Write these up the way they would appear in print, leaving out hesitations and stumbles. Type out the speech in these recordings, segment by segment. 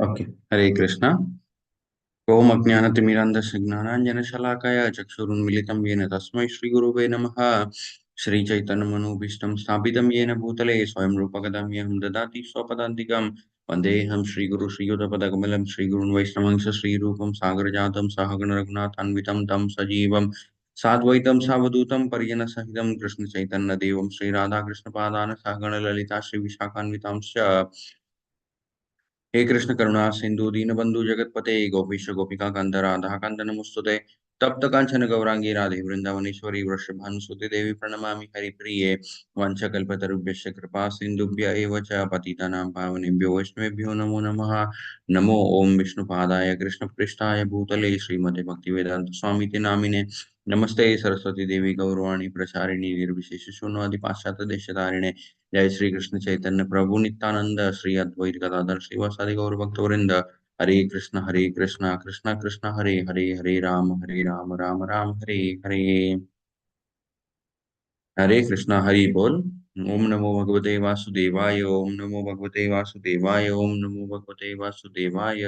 Okay. हरे कृष्णा। ओम अज्ञानतिमिरान्धस्य ज्ञानाञ्जनशलाकया चक्षुरुन्मिलितं येन तस्मै श्रीगुरुवे नमः। श्रीचैतन्यमनोभीष्टं स्थापितं येन भूतले स्वयं रूपकं ह्यहं ददाति स्वपदान्तिकं। वन्देऽहं श्रीगुरु श्रीयुतपदकमलं श्रीगुरुन् वैष्णवंश श्रीरूपं सागरजातं सहगणरघुनाथान्वितं तं सजीवं साद्वैतं सावधूतं परिजनसहितं कृष्णचैतन्यदेवं श्रीराधाकृष्णपादान् सहगणललिता श्रीविशाखान्वितांश्च। हे कृष्ण करुणा सिंधु दीनबंधु जगतपते गोपीश गोपिका कांत राधा कांत नमोस्तुते। तप्त कांचन गौरांगी राधे वृंदावनेश्वरी वृषभानुसुते देवी प्रणमामि हरिप्रिये। वंशकल्पतरुभ्यश्च कृपा सिन्धुभ्य एव च पतितानां पावनेभ्यो वैष्णवेभ्यो नमो नमः। नमो ओम विष्णुपादाय कृष्णपृष्ठाय भूतले श्रीमते भक्तिवेदांत स्वामिति नामिने। नमस्ते सरस्वती देवी गौरवाणी प्रचारिणी निर्विशेष शून्यवादी पाश्चात्य देशधारिणे। जय श्री कृष्ण चैतन्य प्रभु नित्यानंद श्री अद्वैत गदाधर श्रीवासादि गौर भक्तवृंद। हरे कृष्ण कृष्ण कृष्ण हरे हरे हरे राम राम राम हरे हरे। हरे कृष्णा हरि बोल। ओम नमो भगवते वासुदेवाय ओम नमो भगवते वासुदेवाय ओम नमो भगवते वासुदेवाय।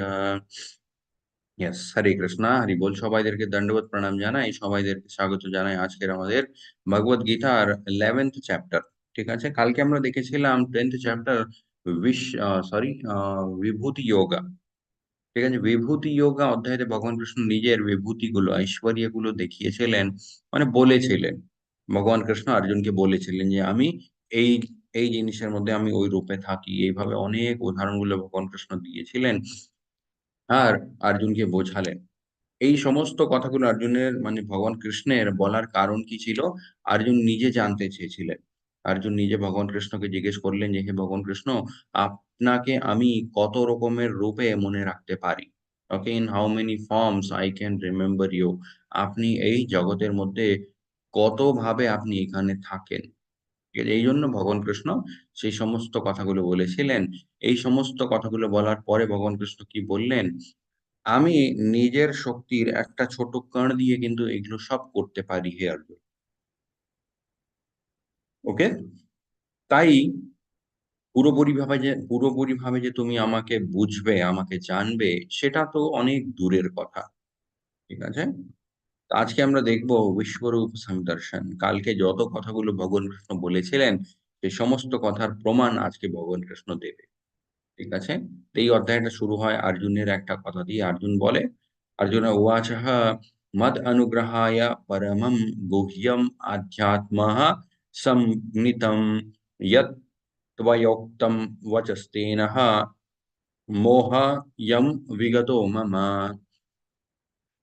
यस हरे कृष्णा हरि बोल। সবাইদেরকে দণ্ডবত প্রণাম জানাই, সবাইদেরকে স্বাগত জানাই আজকের আমাদের ভগবত গীতার 11th চ্যাপ্টার। ঠিক আছে, কালকে আমরা দেখেছিলাম 10th চ্যাপ্টার বিভূতি যোগা। ঠিক আছে, বিভূতি যোগা অধ্যায়ে ভগবান কৃষ্ণ নিজের বিভূতি গুলো ঐশ্বর্য গুলো দেখিয়েছিলেন, মানে বলেছিলেন। ভগবান কৃষ্ণ অর্জুনকে বলেছিলেন যে আমি এই এই জিনিসের মধ্যে আমি ওই রূপে থাকি, এইভাবে অনেক উদাহরণগুলো ভগবান কৃষ্ণ দিয়েছিলেন আর অর্জুনকে বোঝালেন। এই সমস্ত কথাগুলো অর্জুনের মানে ভগবান কৃষ্ণের বলার কারণ কি ছিল, অর্জুন নিজে জানতে চেয়েছিলেন। অর্জুন নিজে ভগবান কৃষ্ণকে জিজ্ঞেস করলেন যে হে ভগবান কৃষ্ণ, আপনাকে আমি কত রকমের রূপে মনে রাখতে পারি? Okay, in how many forms I can remember you. আপনি এই জগতের মধ্যে কত ভাবে আপনি এখানে থাকেন। ঠিক আছে? এই জন্য ভগবান কৃষ্ণ সেই সমস্ত কথাগুলো বলেছিলেন। এই সমস্ত কথাগুলো বলার পরে ভগবান কৃষ্ণ কি বললেন, আমি নিজের শক্তির একটা ছোট কণ দিয়ে কিন্তু এগুলো সব করতে পারি হে অর্জুন। ওকে, তাই পুরোপুরি ভাবে যে তুমি আমাকে বুঝবে, আমাকে জানবে, সেটা তো অনেক দূরের কথা। ঠিক আছে, তো আজকে আমরা দেখবো বিশ্বরূপ সংদর্শন। কালকে যত কথাগুলো ভগবান কৃষ্ণ বলেছিলেন সেই সমস্ত কথার প্রমাণ আজকে ভগবান কৃষ্ণ দেবে। ঠিক আছে, তো এই অধ্যায়টা শুরু হয় অর্জুনের একটা কথা দিয়ে। অর্জুন বলে, অর্জুন উবাচঃ মদ অনুগ্রহায় পরমম গুহ্যম আধ্যাত্মঃ সম্নিতম যৎ ত্বয়োক্তম বচস্তেনঃ মোহয়ম বিগতো মম।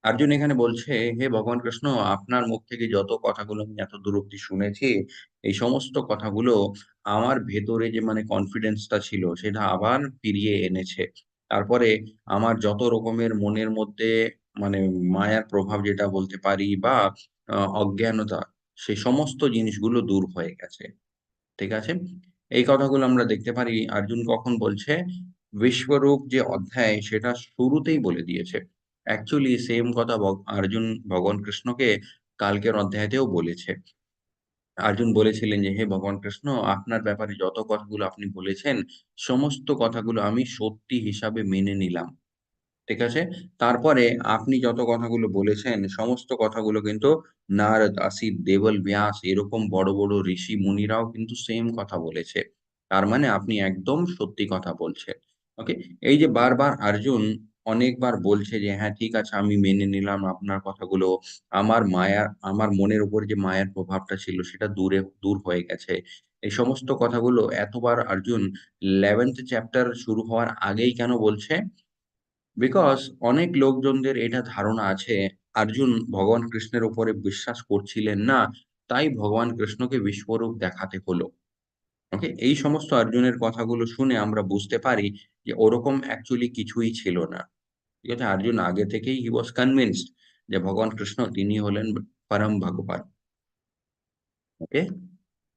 অর্জুন এখানে বলছে, হে ভগবান কৃষ্ণ, আপনার মুখ থেকে যত কথাগুলো আমি এত দূর অব্দি শুনেছি, এই সমস্ত কথাগুলো আমার ভেতরে যে মানে কনফিডেন্সটা ছিল সেটা আবার ফিরিয়ে এনেছে। তারপরে আমার যত রকমের মনের মধ্যে মানে মায়ার প্রভাব যেটা বলতে পারি বা অজ্ঞানতা, সেই সমস্ত জিনিসগুলো দূর হয়ে গেছে। ঠিক আছে, এই কথাগুলো আমরা দেখতে পারি অর্জুন কখন বলছে, বিশ্বরূপ যে অধ্যায় সেটা শুরুতেই বলে দিয়েছে। অ্যাকচুয়ালি সেম কথা অর্জুন ভগবান কৃষ্ণকে কালকের অধ্যায়তেও বলেছে। অর্জুন বলেছিলেন যে হে ভগবান কৃষ্ণ, আপনার ব্যাপারে যত কথাগুলো আপনি বলেছেন সমস্ত কথাগুলো আমি সত্যি হিসাবে মেনে নিলাম। ঠিক আছে, তারপরে আপনি যত কথাগুলো বলেছেন সমস্ত কথাগুলো কিন্তু নারদ, আসিত, দেবল, ব্যাস এরকম বড় বড় ঋষি মুনিরাও কিন্তু সেম কথা বলেছে। তার মানে আপনি একদম সত্যি কথা বলছেন। ওকে, এই যে বারবার অর্জুন অনেকবার বলছে যে হ্যাঁ ঠিক আছে আমি মেনে নিলাম আপনার কথাগুলো, আমার মনের উপর যে মায়ার প্রভাবটা ছিল সেটা দূর হয়ে গেছে। এই সমস্ত কথাগুলো এতবার অর্জুন 11th চ্যাপ্টার শুরু হওয়ার আগেই কেন বলছে? বিকজ অনেক লোকজনদের এটা ধারণা আছে অর্জুন ভগবান কৃষ্ণের উপরে বিশ্বাস করছিলেন না, তাই ভগবান কৃষ্ণকে বিশ্বরূপ দেখাতে হলো। ওকে, এই সমস্ত অর্জুনের কথাগুলো শুনে আমরা বুঝতে পারি যে ওরকম অ্যাকচুয়ালি কিছুই ছিল না। ঠিক আছে, অর্জুন আগে থেকেই হি ওয়াজ কনভিন্সড যে ভগবান কৃষ্ণ তিনি হলেন পরম ভগবান। ওকে,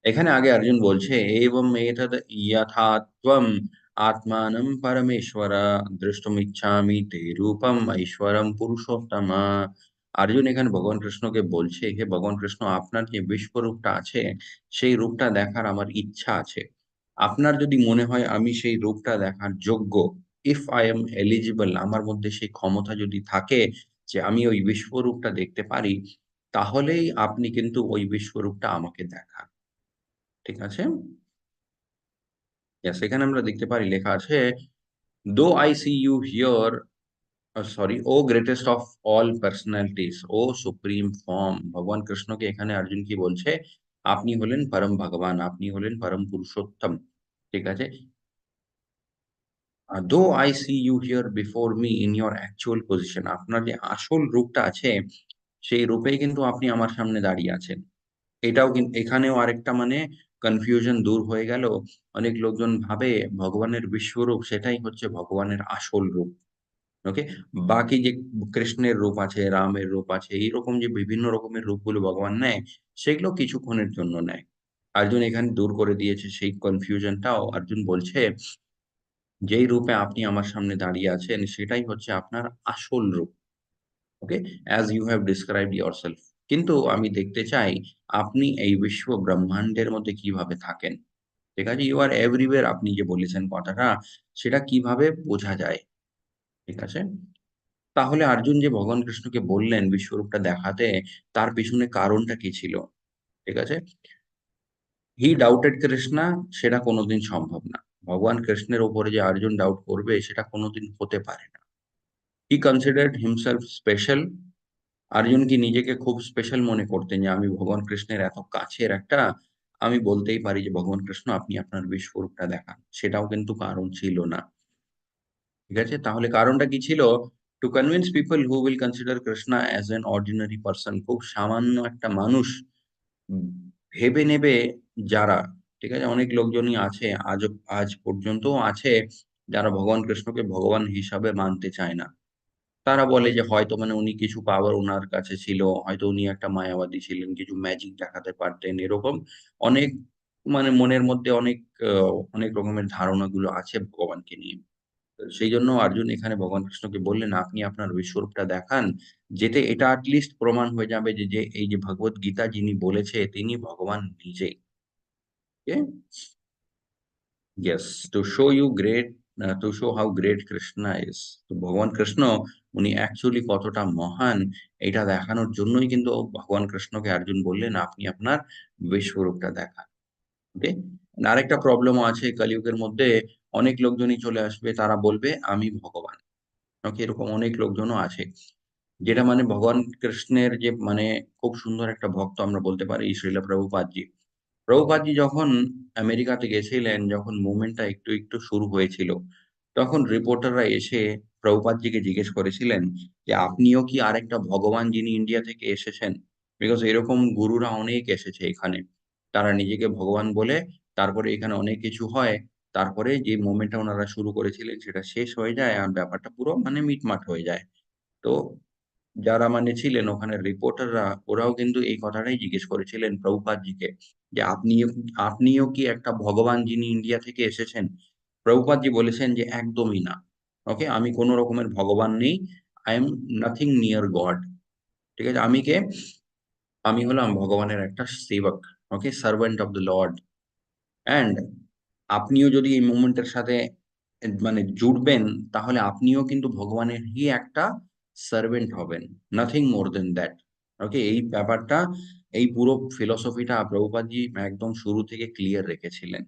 এখানে আগে অর্জুন বলছে এবং এতদ যথা ত্বম আত্মানম পরমেশ্বর দ্রষ্টুমিচ্ছামি তে রূপম ঐশ্বরম পুরুষোত্তম। অর্জুন এখানে ভগবান কৃষ্ণকে বলছে, হে ভগবান কৃষ্ণ, আপনার যে বিশ্বরূপটা আছে সেই রূপটা দেখার আমার ইচ্ছা আছে। আপনার যদি মনে হয় আমি সেই রূপটা দেখার যোগ্য, ইফ আই এম এলিজিবল, আমার মধ্যে সেই ক্ষমতা যদি থাকে যে আমি ওই বিশ্বরূপটা দেখতে পারি, তাহলেই আপনি কিন্তু ওই বিশ্বরূপটা আমাকে দেখান। ঠিক আছে? ইয়েস, এখানে আমরা দেখতে পারি লেখা আছে, "Though I see you here, sorry, ও গ্রেটেস্ট অফ অল পার্সোনালিটিস, ও সুপ্রিম ফর্ম।" ভগবান কৃষ্ণকে এখানে অর্জুন কি বলছে? আপনি হলেন পরম ভগবান, আপনি হলেন পরম পুরুষোত্তম। ঠিক আছে? "Though I see you here before me in your actual position", আপনার যে আসল রূপটা আছে, সেই রূপেই কিন্তু আপনি আমার সামনে দাঁড়িয়ে আছেন। এটাও এখানেও আরেকটা মানে কনফিউশন দূর হয়ে গেল। অনেক লোকজন ভাবে ভগবানের বিশ্বরূপ সেটাই হচ্ছে ভগবানের আসল রূপ। ওকে? বাকি যে কৃষ্ণের রূপ আছে, রামের রূপ আছে, এইরকম যে বিভিন্ন রকমের রূপগুলো ভগবান নেয়, সেগুলো কিছুক্ষণের জন্য নেয়। অর্জুন এখানে দূর করে দিয়েছে সেই কনফিউশনটাও। অর্জুন বলছে, যেই রূপে আপনি আমার সামনে দাঁড়িয়ে আছেন, সেটাই হচ্ছে আপনার আসল রূপ। Okay? As you have described yourself. কিন্তু আমি দেখতে চাই আপনি এই বিশ্ব ব্রহ্মান্ডের মধ্যে কিভাবে থাকেন। ঠিক আছে? ইউ আর এভরিওয়্যার, আপনি যে বলেছেন কথাটা, সেটা কিভাবে বোঝা যায়। ঠিক আছে? তাহলে অর্জুন যে ভগবান কৃষ্ণকে বললেন বিশ্বরূপটা দেখাতে, তার পেছনে কারণটা কি ছিল? ঠিক আছে? হি ডাউটেড কৃষ্ণা, সেটা কোনদিন সম্ভব না। ভগবান কৃষ্ণের উপরে যে অর্জুন ডাউট করবে, সেটা কোনদিন হতে পারে না। হি কনসিডারড হিমসেলফ স্পেশাল। অর্জুন কি নিজেকে খুব স্পেশাল মনে করতেন যে আমি ভগবান কৃষ্ণের এত কাছের একটা, আমি বলতেই পারি যে ভগবান কৃষ্ণ আপনি আপনার বিশ্বরূপটা দেখান। সেটাও কিন্তু কারণ ছিল না। ঠিক আছে? তাহলে কারণটা কি ছিল? To convince people who will consider Krishna as an ordinary person, খুব সামান্য একটা মানুষ উম ভেবে নেবে যারা, ঠিক আছে? অনেক লোকজনই আছে, আজ পর্যন্তও আছে, যারা ভগবান কৃষ্ণকে ভগবান হিসাবে মানতে চায় না। তারা বলে যে হয়তো মানে উনি কিছু পাওয়ার উনার কাছে ছিল, হয়তো উনি একটা মায়াবাদী ছিলেন, কিছু ম্যাজিক দেখাতে পারতেন। এরকম অনেক মানে মনের মধ্যে আ অনেক রকমের ধারণাগুলো আছে ভগবানকে নিয়ে। সেইজন্য অর্জুন এখানে ভগবান কৃষ্ণকে বললেন, "আপনি আপনার বিশ্বরূপটা দেখান।" যেতে এটা at least প্রমাণ হয়ে যাবে যে এই যে ভগবদ গীতা যিনি বলেছে তিনি ভগবান নিজেই। Okay? Yes, to show you great, to show how great Krishna is. তো ভগবান কৃষ্ণ উনি অ্যাকচুয়ালি কতটা মহান, এটা দেখানোর জন্যই কিন্তু ভগবান কৃষ্ণকে অর্জুন বললেন, "আপনি আপনার বিশ্বরূপটা দেখান।" ওকে? আরেকটা প্রবলেমও আছে কলিযুগের মধ্যে, অনেক লোকজনই চলে আসবে, তারা বলবে, "আমি ভগবান।" ওকে? এরকম অনেক লোকজনও আছে। যেটা মানে ভগবান কৃষ্ণের যে মানে খুব সুন্দর একটা ভক্ত আমরা বলতে পারি শ্রীল প্রভুপাদজি। প্রভুপাদজি যখন আমেরিকাতে গেছিলেন, যখন মুভমেন্টটা একটু শুরু হয়েছিল, তখন রিপোর্টাররা এসে প্রভুপাদজিকে জিজ্ঞেস করেছিলেন যে, "আপনিও কি আরেকটা ভগবান যিনি ইন্ডিয়া থেকে এসেছেন?" বিকজ এরকম গুরুরা অনেক এসেছে এখানে। তারা নিজেকে ভগবান বলে, তারপরে এখানে অনেক কিছু হয়। তারপরে যে মুভমেন্টটা উনারা শুরু করেছিলেন সেটা শেষ হয়ে যায় আর ব্যাপারটা পুরো মানে মিটমাট হয়ে যায়। তো যারা মানে ছিলেন ওখানের রিপোর্টাররা, ওরাও কিন্তু এই কথাটাই জিজ্ঞেস করেছিলেন প্রভুপাদজিকে যে, "আপনিও কি একটা ভগবান যিনি ইন্ডিয়া থেকে এসেছেন?" প্রভুপাদজি বলেছেন যে, "একদমই না। ওকে? আমি কোন রকমের ভগবান নেই। I am nothing near God." ঠিক আছে? আমি কে? আমি হলাম ভগবানের একটা সেবক। Okay? Servant of the lord. And আপনিও যদি এই মুভমেন্ট এর সাথে মানে জুড়বেন, তাহলে আপনিও কিন্তু ভগবানেরই একটা সার্ভেন্ট হবেন। Nothing more than that. Okay? এই ব্যাপারটা, এই পুরো ফিলোসফিটা প্রভুপাদজি একদম শুরু থেকে ক্লিয়ার রেখেছিলেন।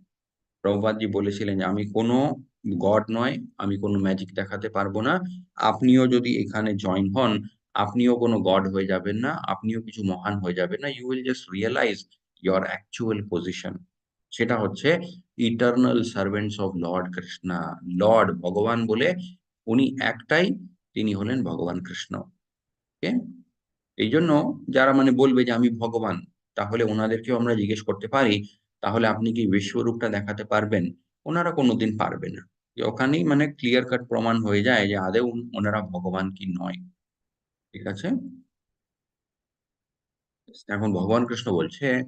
প্রভুপাদজি বলেছিলেন যে, "আমি কোনো গড নয়, আমি কোনো ম্যাজিক দেখাতে পারব না। আপনিও যদি এখানে জয়েন হন, আপনিও কোনো গড হয়ে যাবেন না। আপনিও কিছু মহান হয়ে যাবেন না। You will just realize your actual position." সেটা হচ্ছে eternal servants of Lord Krishna. Lord ভগবান বলে উনি একটাই, তিনি হলেন ভগবান কৃষ্ণ। ওকে? এইজন্য যারা মানে বলবে যে, "আমি ভগবান", তাহলে উনাদেরকেও আমরা জিজ্ঞেস করতে পারি, "তাহলে আপনি কি বিশ্বরূপটা দেখাতে পারবেন?" উনারা কোনদিন পারবে না। যে ওখানেই মানে ক্লিয়ার কাট প্রমাণ হয়ে যায় যে আদৌ উনারা ভগবান কি নয়। ঠিক আছে? এখন ভগবান কৃষ্ণ বলছে,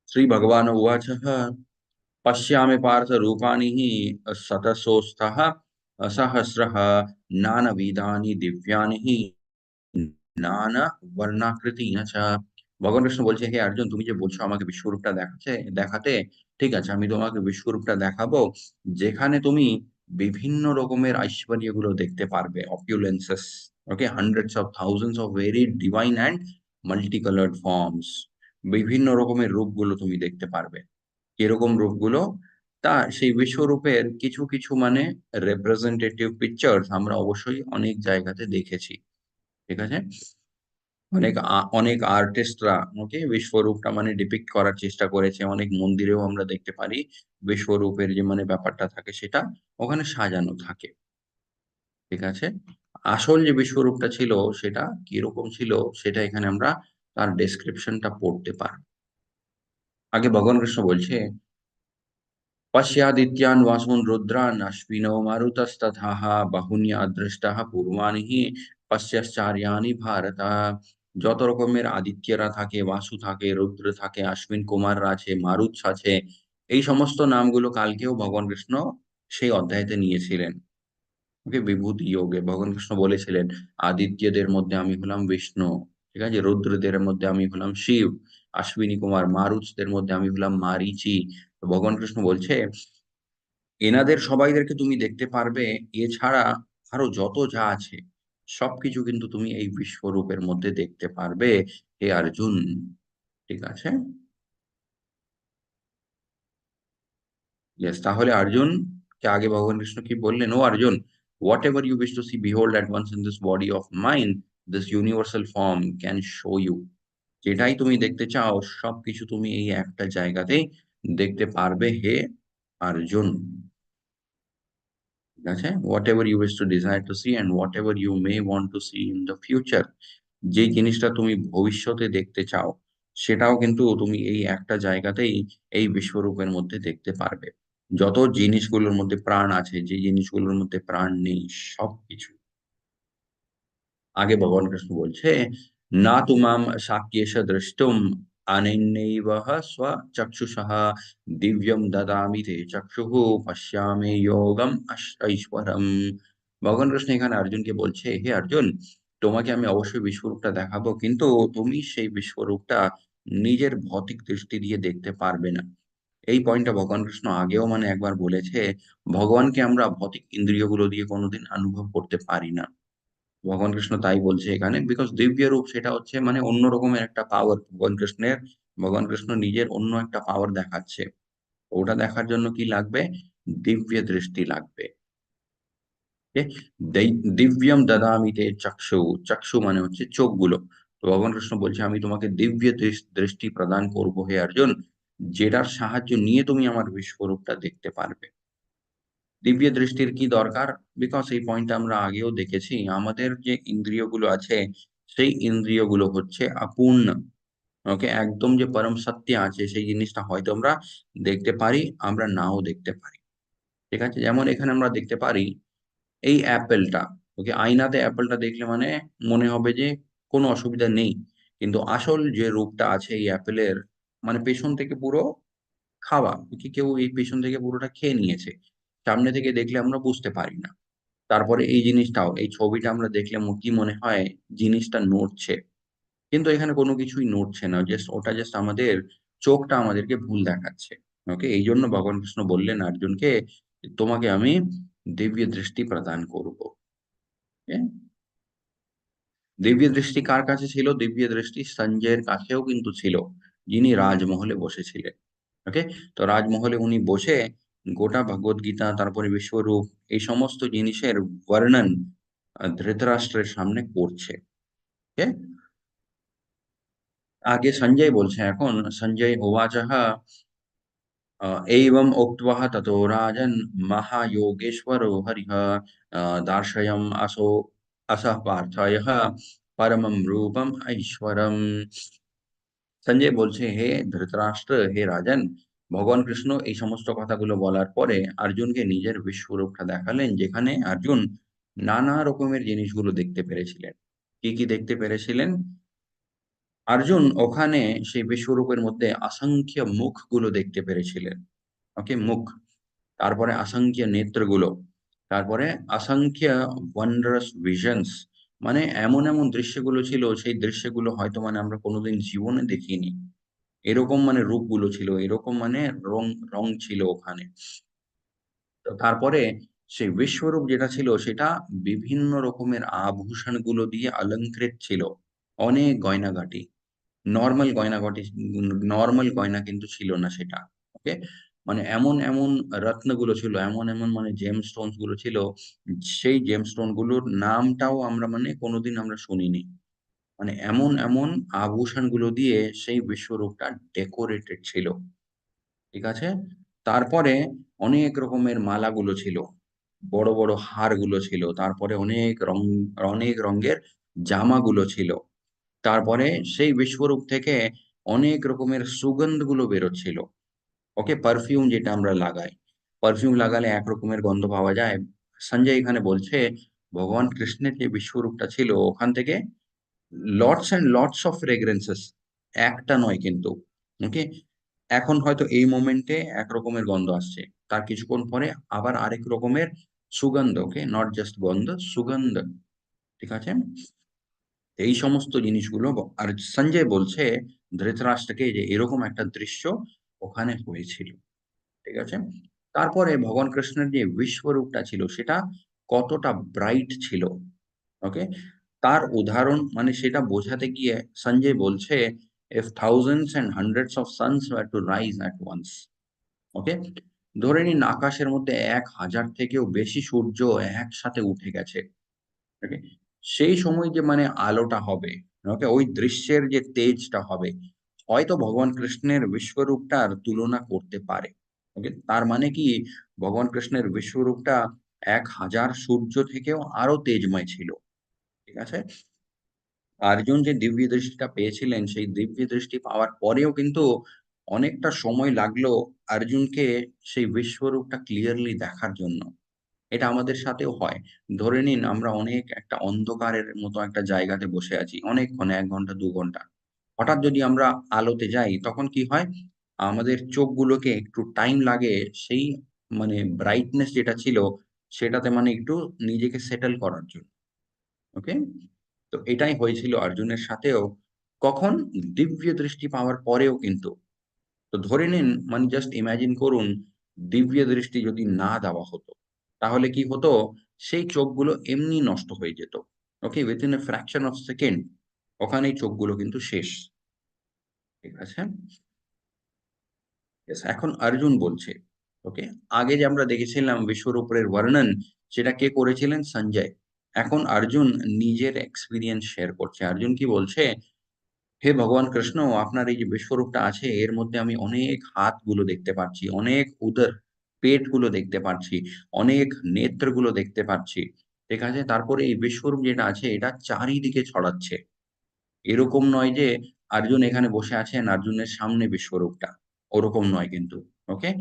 শ্রী ভগবান উবাচঃ, "পশ্যামি পার্থ রূপাণি শতশোऽস্থः সহস্রঃ নানাবিধানি দিব্যানি নানাবর্ণাকৃতিঃ চ।" ভগবান কৃষ্ণ বলছে, হে অর্জুন, তুমি যে বলছো আমাকে বিশ্বরূপটা দেখাতে, ঠিক আছে, আমি তোমাকে বিশ্বরূপটা দেখাবো, যেখানে তুমি বিভিন্ন রকমের ঐশ্বর্য গুলো দেখতে পারবে, opulences. Okay, hundreds of thousands of very divine and multi coloured forms. বিভিন্ন রকমের রূপগুলো তুমি দেখতে পারবে। কিরকম রূপগুলো? তা সেই বিশ্বরূপের কিছু কিছু মানে রিপ্রেজেন্টেটিভ পিকচার্স আমরা অবশ্যই অনেক জায়গাতে দেখেছি। ঠিক আছে, অনেক আর্টিস্টরা, ওকে, বিশ্বরূপটা মানে ডিপিক্ট করার চেষ্টা করেছে। অনেক মন্দিরেও আমরা দেখতে পারি বিশ্বরূপের যে মানে ব্যাপারটা থাকে সেটা ওখানে সাজানো থাকে। ঠিক আছে, আসল যে বিশ্বরূপটা ছিল সেটা কিরকম ছিল সেটা এখানে আমরা তার ডেসক্রিপশনটা পড়তে পারি। আগে ভগবান কৃষ্ণ বলছে, पश्यादित्यान् वासून् रुद्रान् अश्विनौ मारुतस्तथाः বাহুন্যাদৃষ্টাः পূর্বাণি পশ্যশ্চার্যাণি ভারত। যত রকমের আদিত্যরা থাকে, বাসু থাকে, রুদ্র থাকে, আশ্বিন কুমাররা আছে, মারুত আছে, এই সমস্ত নামগুলো কালকেও ভগবান কৃষ্ণ সেই অধ্যায়তে নিয়েছিলেন। ওকে, বিভূতি যোগে ভগবান কৃষ্ণ বলেছিলেন, আদিত্যদের মধ্যে আমি হলাম বিষ্ণু, ঠিক আছে, রুদ্রদের মধ্যে আমি হলাম শিব, অশ্বিনী কুমার মারুতদের মধ্যে আমি হলাম মারীচি। তো ভগবান কৃষ্ণ বলছে, এনাদের সবাইদেরকে তুমি দেখতে পারবে। এছাড়া আরো যত যা আছে সবকিছু কিন্তু তুমি এই বিশ্বরূপের মধ্যে দেখতে পারবে, হে অর্জুন। ঠিক আছে, ইয়েস, তাহলে অর্জুন কে আগে ভগবান কৃষ্ণ কি বললেন? ও Arjun, whatever you wish to see behold at once in this body of mind, this universal form can show you. যেটাই তুমি দেখতে চাও সবকিছু তুমি এই একটা জায়গাতেই দেখতে পারবে, হে অর্জুন। ঠিক আছে, whatever you wish to desire to see and whatever you may want to see in the future, যে জিনিসটা তুমি ভবিষ্যতে দেখতে চাও সেটাও কিন্তু তুমি এই একটা জায়গাতেই, এই বিশ্বরূপের মধ্যে দেখতে পারবে। যত জিনিসগুলোর মধ্যে প্রাণ আছে, যে জিনিসগুলোর মধ্যে প্রাণ নেই, সবকিছু। আগে ভগবান কৃষ্ণ বলছে, না তুমাম শাক্যেশ দ্রষ্টুম অনন্যৈব স্বচক্ষুষা দিব্যম দদামি তে চক্ষুঃ পশ্যামি যোগম ঐশ্বরম। ভগবান কৃষ্ণ এখানে অর্জুনকে বলছে, হে অর্জুন, তোমাকে আমি অবশ্যই বিশ্বরূপটা দেখাবো, কিন্তু তুমি সেই বিশ্বরূপটা নিজের ভৌতিক দৃষ্টি দিয়ে দেখতে পারবে না। এই পয়েন্টটা ভগবান কৃষ্ণ আগেও মানে একবার বলেছে, ভগবানকে আমরা ভৌতিক ইন্দ্রিয়গুলো দিয়ে কোনোদিন অনুভব করতে পারি না। ভগবান কৃষ্ণ তাই বলছে এখানে, বিকজ দিব্য রূপ সেটা হচ্ছে মানে অন্য রকমের একটা পাওয়ার ভগবান কৃষ্ণ নিজের অন্য একটা পাওয়ার দেখাচ্ছে। ওটা দেখার জন্য কি লাগবে? দিব্য দৃষ্টি লাগবে। Okay? দিব্যম দদামিতে চক্ষু, চক্ষু মানে হচ্ছে চোখগুলো। তো ভগবান কৃষ্ণ বলছে, আমি তোমাকে দিব্য দৃষ্টি প্রদান করবো, হে অর্জুন, যেটার সাহায্য নিয়ে তুমি আমার বিশ্বরূপটা দেখতে পারবে। দিব্য দৃষ্টির কি দরকার? বিকজ এই পয়েন্টটা আমরা আগেও দেখেছি, আমাদের যে ইন্দ্রিয়গুলো আছে সেই ইন্দ্রিয়গুলো হচ্ছে অপূর্ণ। ওকে, একদম যে পরম সত্য আছে সেই জিনিসটা হয়তো আমরা দেখতে পারি, আমরা নাও দেখতে পারি। ঠিক আছে, যেমন এখানে আমরা দেখতে পারি এই অ্যাপেলটা। ওকে, আয়নাতে অ্যাপেলটা দেখলে মানে মনে হবে যে কোনো অসুবিধা নেই, কিন্তু আসল যে রূপটা আছে এই অ্যাপেলের, মানে পেছন থেকে পুরো খাওয়া, কি কেউ এই পেছন থেকে পুরোটা খেয়ে নিয়েছে, সামনে থেকে দেখলে আমরা বুঝতে পারি না। তারপরে এই জিনিসটাও, এই ছবিটা আমরা দেখলে কি মনে হয়? জিনিসটা নড়ছে, কিন্তু এখানে কোনো কিছুই নড়ছে না, জাস্ট ওটা জাস্ট আমাদের চোখটা আমাদেরকে ভুল দেখাচ্ছে। ওকে, এই জন্য ভগবান কৃষ্ণ বললেন অর্জুনকে, তোমাকে আমি দিব্য দৃষ্টি প্রদান করব। দিব্য দৃষ্টি কার কাছে ছিল? দিব্য দৃষ্টি সঞ্জয়ের কাছেও কিন্তু ছিল, যিনি রাজমহলে বসেছিলেন। ওকে, তো রাজমহলে উনি বসে গোটা ভগবত গীতা, তারপরে বিশ্বরূপ, এই সমস্ত জিনিসের বর্ণন ধৃতরাষ্ট্রের সামনে করছে। ওকে, আগে সঞ্জয় বলছে, এখন সঞ্জয় উবাচঃ एवम् उक्त्वा ततो राजन् महायोगेश्वरो हरिः दार्शयम् असः पार्थाय परमं रूपम ऐश्वरम। সঞ্জয় বলছে, হে ধৃতরাষ্ট্র, হে রাজন, ভগবান কৃষ্ণ এই সমস্ত কথাগুলো বলার পরে অর্জুনকে নিজের বিশ্বরূপটা দেখালেন, যেখানে অর্জুন নানা রকমের জিনিসগুলো দেখতে পেরেছিলেন। কি কি দেখতে পেরেছিলেন? অর্জুন ওখানে সেই বিশ্বরূপের মধ্যে অসংখ্য মুখগুলো দেখতে পেরেছিলেন। ওকে, মুখ, তারপরে অসংখ্য নেত্রগুলো, তারপরে অসংখ্য ওয়ান্ডারাস ভিশনস, মানে এমন এমন দৃশ্যগুলো ছিল, সেই দৃশ্যগুলো হয়তো মানে আমরা কোনোদিন জীবনে দেখিনি। এরকম মানে রূপগুলো ছিল, এরকম মানে রং রং ছিল ওখানে। তো তারপরে সেই বিশ্বরূপ যেটা ছিল সেটা বিভিন্ন রকমের আভূষণগুলো দিয়ে অলংকৃত ছিল। অনেক গয়নাগাটি। নরমাল গয়নাগাটি নরমাল গয়না কিন্তু ছিল না সেটা। ওকে? মানে এমন এমন রত্নগুলো ছিল, এমন এমন মানে জেমস্টোনস গুলো ছিল, সেই জেমস্টোন গুলোর নামটাও আমরা মানে কোনদিন আমরা শুনিনি। মানে এমন এমন আভূষণগুলো দিয়ে সেই বিশ্বরূপটা ডেকোরেটেড ছিল। ঠিক আছে? তারপরে অনেক রকমের মালাগুলো ছিল। বড়, বড় হারগুলো ছিল। তারপরে অনেক রঙের জামাগুলো ছিল। তারপরে সেই বিশ্বরূপ থেকে অনেক রকমের সুগন্ধগুলো বেরোচ্ছিল। ওকে? পারফিউম যেটা আমরা লাগাই। পারফিউম লাগালে এক রকমের গন্ধ পাওয়া যায়। সঞ্জয় এখানে বলছে ভগবান কৃষ্ণের যে বিশ্বরূপটা ছিল ওখান থেকে lots and lots of fragrances, একটা নয় কিন্তু। ওকে? এখন হয়তো এই মোমেন্টে এক রকমের গন্ধ আসছে। তার কিছুক্ষণ পরে আবার আরেক রকমের সুগন্ধ, ওকে? নট জাস্ট গন্ধ, সুগন্ধ। ঠিক আছে? এই সমস্ত জিনিসগুলো আর সঞ্জয় বলছে ধৃতরাষ্ট্রকে যে এরকম একটা দৃশ্য ওখানে হয়েছিল। ঠিক আছে? তারপরে ভগবান কৃষ্ণের যে বিশ্বরূপটা ছিল সেটা কতটা ব্রাইট ছিল। ওকে? তার উদাহরণ মানে সেটা বোঝাতে গিয়ে সঞ্জয় বলছে, "If thousands and hundreds of suns were to rise at once." ওকে? ধরে নিন আকাশের মধ্যে ১,০০০ থেকেও বেশি সূর্য একসাথে উঠে গেছে। ওকে? সেই সময় যে মানে আলোটা হবে, ওকে? ওই দৃশ্যের যে তেজটা হবে, হয়তো ভগবান কৃষ্ণের বিশ্বরূপটার তুলনা করতে পারে। ওকে? তার মানে কি ভগবান কৃষ্ণের বিশ্বরূপটা ১,০০০ সূর্য থেকেও আরো তেজময় ছিল। ঠিক আছে? অর্জুন যে দিব্য দৃষ্টিটা পেয়েছিলেন, সেই দিব্য দৃষ্টি পাওয়ার পরেও কিন্তু অনেকটা সময় লাগলো অর্জুনকে সেই বিশ্বরূপটা ক্লিয়ারলি দেখার জন্য। এটা আমাদের সাথেও হয়। ধরে নিন আমরা অনেক একটা অন্ধকারের মতো একটা জায়গাতে বসে আছি। অনেকক্ষণ ১ ঘন্টা ২ ঘন্টা। হঠাৎ যদি আমরা আলোতে যাই তখন কি হয়? আমাদের চোখগুলোকে একটু টাইম লাগে সেই মানে ব্রাইটনেস যেটা ছিল সেটাতে মানে একটু নিজেকে সেটেল করার জন্য। ওকে? তো এটাই হয়েছিল অর্জুনের সাথেও। কখন? দিব্য দৃষ্টি পাওয়ার পরেও কিন্তু। তো ধরে নিন মানে জাস্ট ইমাজিন করুন দিব্য দৃষ্টি যদি না দেওয়া হতো, তাহলে কি হতো? সেই চোখগুলো এমনি নষ্ট হয়ে যেত। Okay? Within a fraction of second ওখানেই চোখগুলো কিন্তু শেষ। ঠিক আছে? ইয়েস, এখন অর্জুন বলছে, ওকে? আগে যে আমরা দেখেছিলাম বিশ্বরূপের বর্ণন, সেটা কে করেছিলেন? সঞ্জয়। এখন অর্জুন নিজের এক্সপেরিয়েন্স শেয়ার করছে। অর্জুন কি বলছে? হে ভগবান কৃষ্ণ, আপনার এই যে বিশ্বরূপটা আছে এর মধ্যে আমি অনেক হাতগুলো দেখতে পাচ্ছি, অনেক উদর পেটগুলো দেখতে পাচ্ছি, অনেক নেত্রগুলো দেখতে পাচ্ছি। ঠিক আছে? তারপরে এই বিশ্বরূপ যেটা আছে এটা চারিদিকে ছড়াচ্ছে। এরকম নয় যে অর্জুন এখানে বসে আছেন, অর্জুনের সামনে বিশ্বরূপটা। ওরকম নয় কিন্তু। ওকে?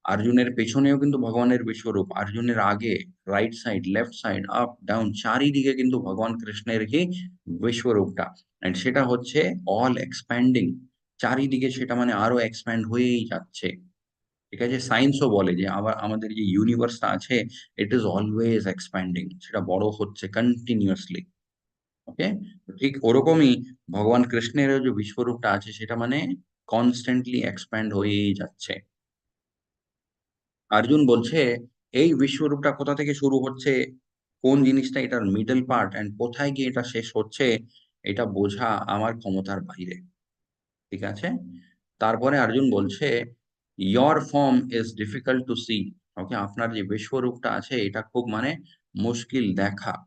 অর্জুনের পেছনেও কিন্তু ভগবানের বিশ্বরূপ। অর্জুনের আগে, right side, left side, up, down চারিদিকে কিন্তু ভগবান কৃষ্ণের কি বিশ্বরূপটা। অ্যান্ড সেটা হচ্ছে অল এক্সপ্যান্ডিং। চারিদিকে সেটা মানে আরো এক্সপ্যান্ড হয়েই যাচ্ছে। ঠিক আছে? সায়েন্সও বলে যে আমাদের যে ইউনিভার্সটা আছে, ইট ইস অলওয়েজ এক্সপ্যান্ডিং। সেটা বড় হচ্ছে কন্টিনিউয়াসলি। ওকে? ঠিক ওরকমই ভগবান কৃষ্ণেরও যে বিশ্বরূপটা আছে সেটা মানে কনস্ট্যান্টলি এক্সপ্যান্ড হয়েই যাচ্ছে। অর্জুন বলছে, এই বিশ্বরূপটা কোথা থেকে শুরু হচ্ছে, কোন জিনিসটা এটার মিডল পার্ট অ্যান্ড কোথায় গিয়ে এটা শেষ হচ্ছে, এটা বোঝা আমার ক্ষমতার বাইরে। ঠিক আছে? তারপরে অর্জুন বলছে, "your form is difficult to see." Okay? আপনার যে বিশ্বরূপটা আছে এটা খুব মানে মুশকিল দেখা।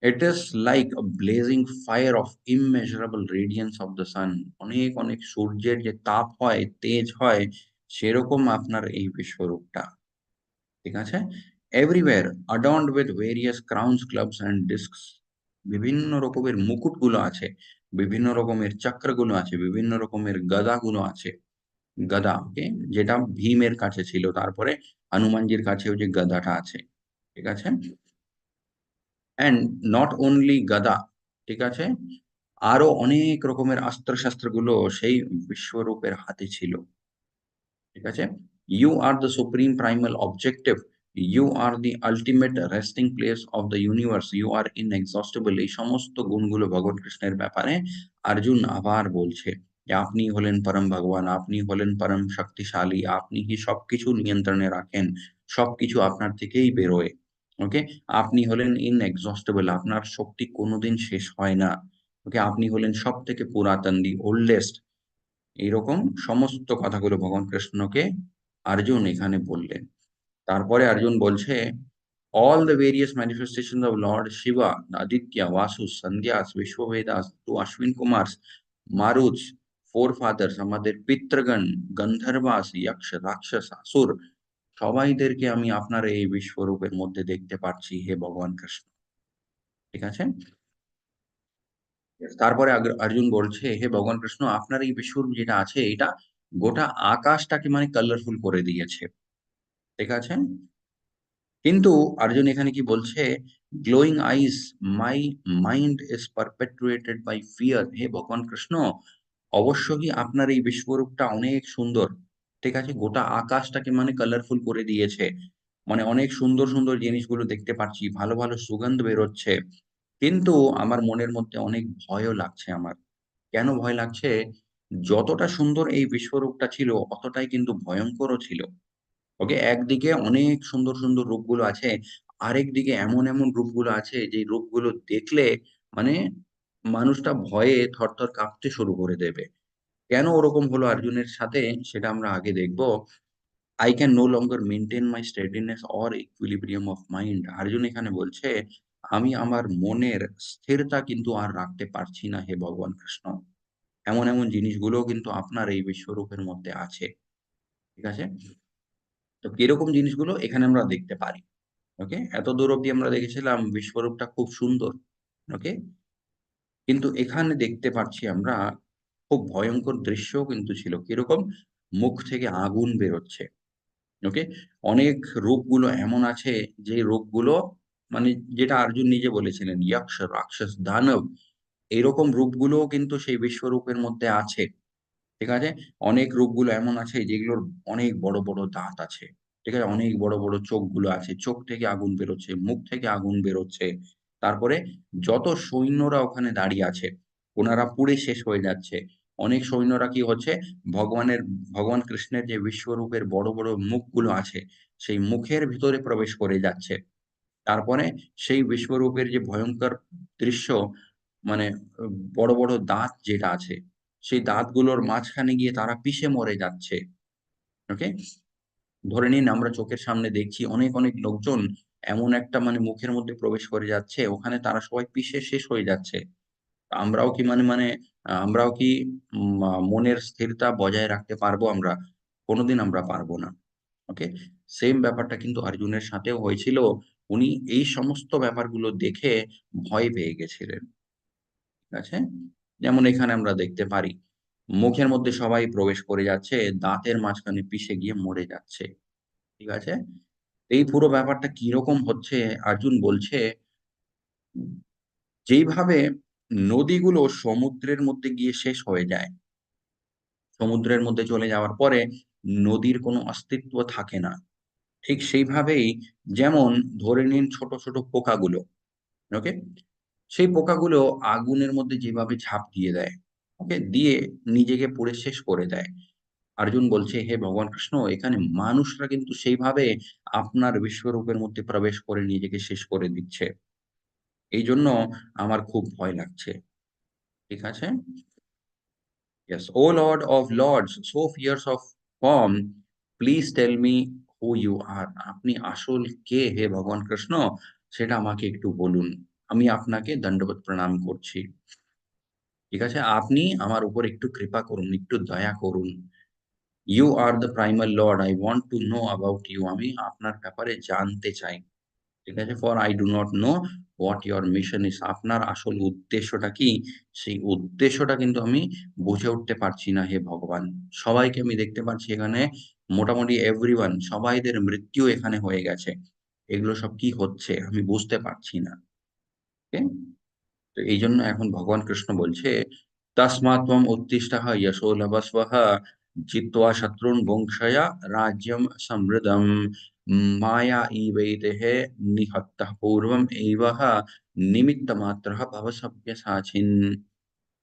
"It is like a blazing fire of immeasurable radiance of the sun." অনেক, অনেক সূর্যের যে তাপ হয়, তেজ হয়, সেরকম আপনার এই বিশ্বরূপটা। ঠিক আছে? Everywhere adorned with various crowns, clubs and discs. বিভিন্ন রকমের মুকুটগুলো আছে, বিভিন্ন রকমের চক্রগুলো আছে, বিভিন্ন রকমের গদাগুলো আছে। গদা, ওকে? যেটা ভীমের কাছে ছিল। তারপরে হনুমানজির কাছেও যে গদাটা আছে। ঠিক আছে? অ্যান্ড নট অনলি গদা, ঠিক আছে? আরো অনেক রকমের অস্ত্র-শস্ত্রগুলো সেই বিশ্বরূপের হাতে ছিল। ঠিক আছে? "You are the supreme primal objective." You are the ultimate resting place of the universe, you are inexhaustible. এই সমস্ত গুণগুলো ভগবান কৃষ্ণের ব্যাপারে অর্জুন আবার বলছে যে আপনি হলেন পরম ভগবান, আপনি হলেন পরম শক্তিশালী, আপনি কি সবকিছু নিয়ন্ত্রণে রাখেন, সবকিছু আপনার থেকেই বেরোয়। ওকে, আপনি হলেন ইনএক্সস্টিবল, আপনার শক্তি কোনোদিন শেষ হয় না। ওকে, আপনি হলেন সব থেকে পুরাতন, দি ওল্ডেস্ট। এইরকম সমস্ত কথাগুলো ভগবান কৃষ্ণকে অর্জুন এখানে বললেন। তারপরে অর্জুন বলছে, all the various manifestations of Lord Shiva, Aditya, Vasu, Sandhyas, Vishwavedas, to Ashwin Kumars, Maruts, forefathers, আমাদের পিতৃগণ, গন্ধর্বাস, যক্ষ, রাক্ষস, আসুর, সবাইদেরকে আমি আপনার এই বিশ্বরূপের মধ্যে দেখতে পাচ্ছি হে ভগবান কৃষ্ণ। ঠিক আছে? তারপরে অর্জুন বলছে, হে ভগবান কৃষ্ণ, আপনার এই বিশ্বরূপ যেটা আছে এটা গোটা আকাশটাকে মানে কালারফুল করে দিয়েছে। ঠিক আছে? কিন্তু অর্জুন এখানে কি বলছে, glowing eyes, my mind is perpetuated by fear. হে ভগবান কৃষ্ণ, অবশ্যই আপনার এই বিশ্বরূপটা অনেক সুন্দর। ঠিক আছে, গোটা আকাশটাকে মানে কালারফুল করে দিয়েছে, মানে অনেক সুন্দর সুন্দর জিনিসগুলো দেখতে পাচ্ছি, ভালো ভালো সুগন্ধ বেরোচ্ছে। কিন্তু আমার মনের মধ্যে অনেক ভয়ও লাগছে আমার। কেন ভয় লাগছে? যতটা সুন্দর এই বিশ্বরূপটা ছিল অতটাই কিন্তু ভয়ঙ্করও ছিল। ওকে, একদিকে অনেক সুন্দর সুন্দর রূপগুলো আছে, আরেকদিকে এমন এমন রূপগুলো আছে যে রূপগুলো দেখলে মানে মানুষটা ভয়ে থরথর কাঁপতে শুরু করে দেবে। কেন ওরকম হলো অর্জুনের সাথে সেটা আমরা আগে দেখবো। I can no longer maintain my steadiness or equilibrium of mind. Arjun এখানে বলছে, আমি আমার মনের স্থিরতা কিন্তু আর রাখতে পারছি না হে ভগবান কৃষ্ণ। এমন এমন জিনিসগুলো কিন্তু আপনার এই বিশ্বরূপের মধ্যে আছে। ঠিক আছে, তো কিরকম জিনিসগুলো এখানে আমরা দেখতে পারি। ওকে, এতদূর অব্দি আমরা দেখেছিলাম বিশ্বরূপটা খুব সুন্দর। ওকে, কিন্তু এখানে দেখতে পাচ্ছি আমরা খুব ভয়ঙ্কর দৃশ্যও কিন্তু ছিল। কিরকম? মুখ থেকে আগুন বেরোচ্ছে। ওকে, অনেক রূপগুলো এমন আছে যে রূপগুলো মানে যেটা অর্জুন নিজে বলেছিলেন, যক্ষ, রাক্ষস, দানব, এরকম রূপগুলোও কিন্তু সেই বিশ্বরূপের মধ্যে আছে। ঠিক আছে? অনেক রূপগুলো এমন আছে যেগুলোর অনেক বড়, বড় দাঁত আছে। ঠিক আছে? অনেক বড়, বড় চোখগুলো আছে। চোখ থেকে আগুন বেরোচ্ছে, মুখ থেকে আগুন বেরোচ্ছে। তারপরে যত সৈন্যরা ওখানে দাঁড়িয়ে আছে, ওনারা পুড়ে শেষ হয়ে যাচ্ছে। অনেক সৈন্যরা কি হচ্ছে, ভগবানের ভগবান কৃষ্ণের যে বিশ্বরূপের বড়, বড় মুখগুলো আছে, সেই মুখের ভিতরে প্রবেশ করে যাচ্ছে। তারপরে সেই বিশ্বরূপের যে ভয়ংকর দৃশ্য, মানে বড়, বড় দাঁত যেটা আছে, সেই দাঁতগুলোর মাঝখানে গিয়ে তারা পিষে মরে যাচ্ছে। ওকে? ধরে নিন আমরা চোখের সামনে দেখছি অনেক, অনেক লোকজন এমন একটা মানে মুখের মধ্যে প্রবেশ করে যাচ্ছে, ওখানে তারা সবাই পিষে শেষ হয়ে যাচ্ছে। আমরাও কি আমরাও কি মনের স্থিরতা বজায় রাখতে পারবো আমরা? কোনদিন আমরা পারব না। ওকে? সেম ব্যাপারটা কিন্তু অর্জুনের সাথেও হয়েছিল। উনি এই সমস্ত ব্যাপারগুলো দেখে ভয় পেয়ে গেছিলেন। ঠিক আছে? যেমন এখানে আমরা দেখতে পারি, মুখের মধ্যে সবাই প্রবেশ করে যাচ্ছে, দাঁতের মাঝখানে পিষে গিয়ে মরে যাচ্ছে। ঠিক আছে? এই পুরো ব্যাপারটা কিরকম হচ্ছে, অর্জুন বলছে, যেইভাবে নদীগুলো সমুদ্রের মধ্যে গিয়ে শেষ হয়ে যায়, সমুদ্রের মধ্যে চলে যাওয়ার পরে নদীর কোনো অস্তিত্ব থাকে না। ঠিক সেইভাবেই, যেমন ধরে নিন ছোট, ছোট পোকাগুলো, ওকে? সেই পোকাগুলো আগুনের মধ্যে যেভাবে ঝাঁপ দিয়ে দেয়, ওকে? দিয়ে নিজেকে পুড়ে শেষ করে দেয়। অর্জুন বলছে, হে ভগবান কৃষ্ণ, এখানে মানুষরা কিন্তু সেইভাবে আপনার বিশ্বরূপের মধ্যে প্রবেশ করে নিজেকে শেষ করে দিচ্ছে। এইজন্য আমার খুব ভয় লাগছে। ঠিক আছে? Yes. O Lord of Lords, so fierce of form, please tell me who you are. আপনি আসল কে হে ভগবান কৃষ্ণ? সেটা আমাকে একটু বলুন। আমি আপনাকে দণ্ডবত প্রণাম করছি। ঠিক আছে? আপনি আমার উপর একটু কৃপা করুন, একটু দয়া করুন। You are the primal Lord. I want to know about you. আমি আপনার ব্যাপারে জানতে চাই। ঠিক আছে? For I do not know what your mission is. আপনার আসল উদ্দেশ্যটা কি? সেই উদ্দেশ্যটা কিন্তু আমি বুঝে উঠতে পারছি না হে ভগবান। সবাইকে আমি দেখতে পাচ্ছি এখানে, মোটামুটি everyone, সবাইদের মৃত্যু এখানে হয়ে গেছে। এগুলো সব কি হচ্ছে? আমি বুঝতে পারছি না। ওকে? তো এইজন্য এখন ভগবান কৃষ্ণ বলছে, "তস্মাৎ ত্বম উত্তিষ্ঠঃ যশো লভস্বঃ জিত্বা শত্রুন ভুঙ্ক্ষয়া রাজ্যম সমৃদ্ধম।" মায়া ইবৈদেহে নিহত্যঃ পূর্বম এইবহ নিমিত্ত মাত্রঃ ভব সব্যসাচিন।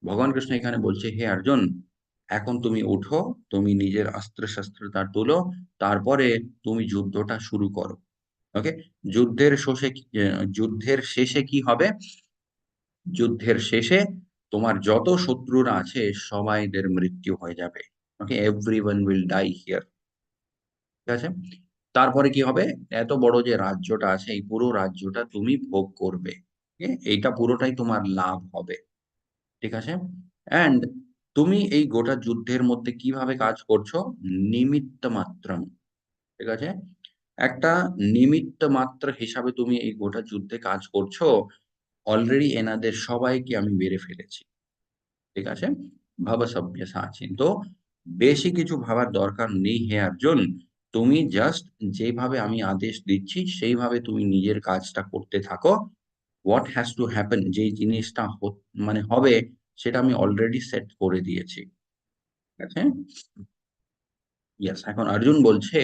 ভগবান কৃষ্ণ এখানে বলছে, হে অর্জুন, এখন তুমি উঠো, তুমি নিজের অস্ত্র শস্ত্রটা তুলো, তারপরে তুমি যুদ্ধটা শুরু করো। ওকে। যুদ্ধের শেষে কি হবে? যুদ্ধের শেষে তোমার যত শত্রুরা আছে সবাইদের মৃত্যু হয়ে যাবে। ওকে, এভরিওয়ান উইল ডাই হিয়ার। ঠিক আছে? তারপরে কি হবে? এত বড় যে রাজ্যটা আছে, এই পুরো রাজ্যটা তুমি ভোগ করবে। ওকে? এইটা পুরোটাই তোমার লাভ হবে। ঠিক আছে? অ্যান্ড তুমি এই গোটা যুদ্ধের মধ্যে কিভাবে কাজ করছো? নিমিত্ত মাত্রম। ঠিক আছে? একটা নিমিত্ত মাত্র হিসাবে তুমি এই গোটা যুদ্ধে কাজ করছো। অলরেডি এনাদের সবাইকে আমি মেরে ফেলেছি। ঠিক আছে? ভব সব্যসাচিন। তো বেশি কিছু ভাবার দরকার নেই হে অর্জুন। তুমি জাস্ট যেভাবে আমি আদেশ দিচ্ছি সেইভাবে তুমি নিজের কাজটা করতে থাকো। হোয়াট হ্যাজ টু হ্যাপেন, যেই জিনিসটা মানে হবে, সেটা আমি অলরেডি সেট করে দিয়েছি। ঠিক আছে? ইয়েস। এখন অর্জুন বলছে,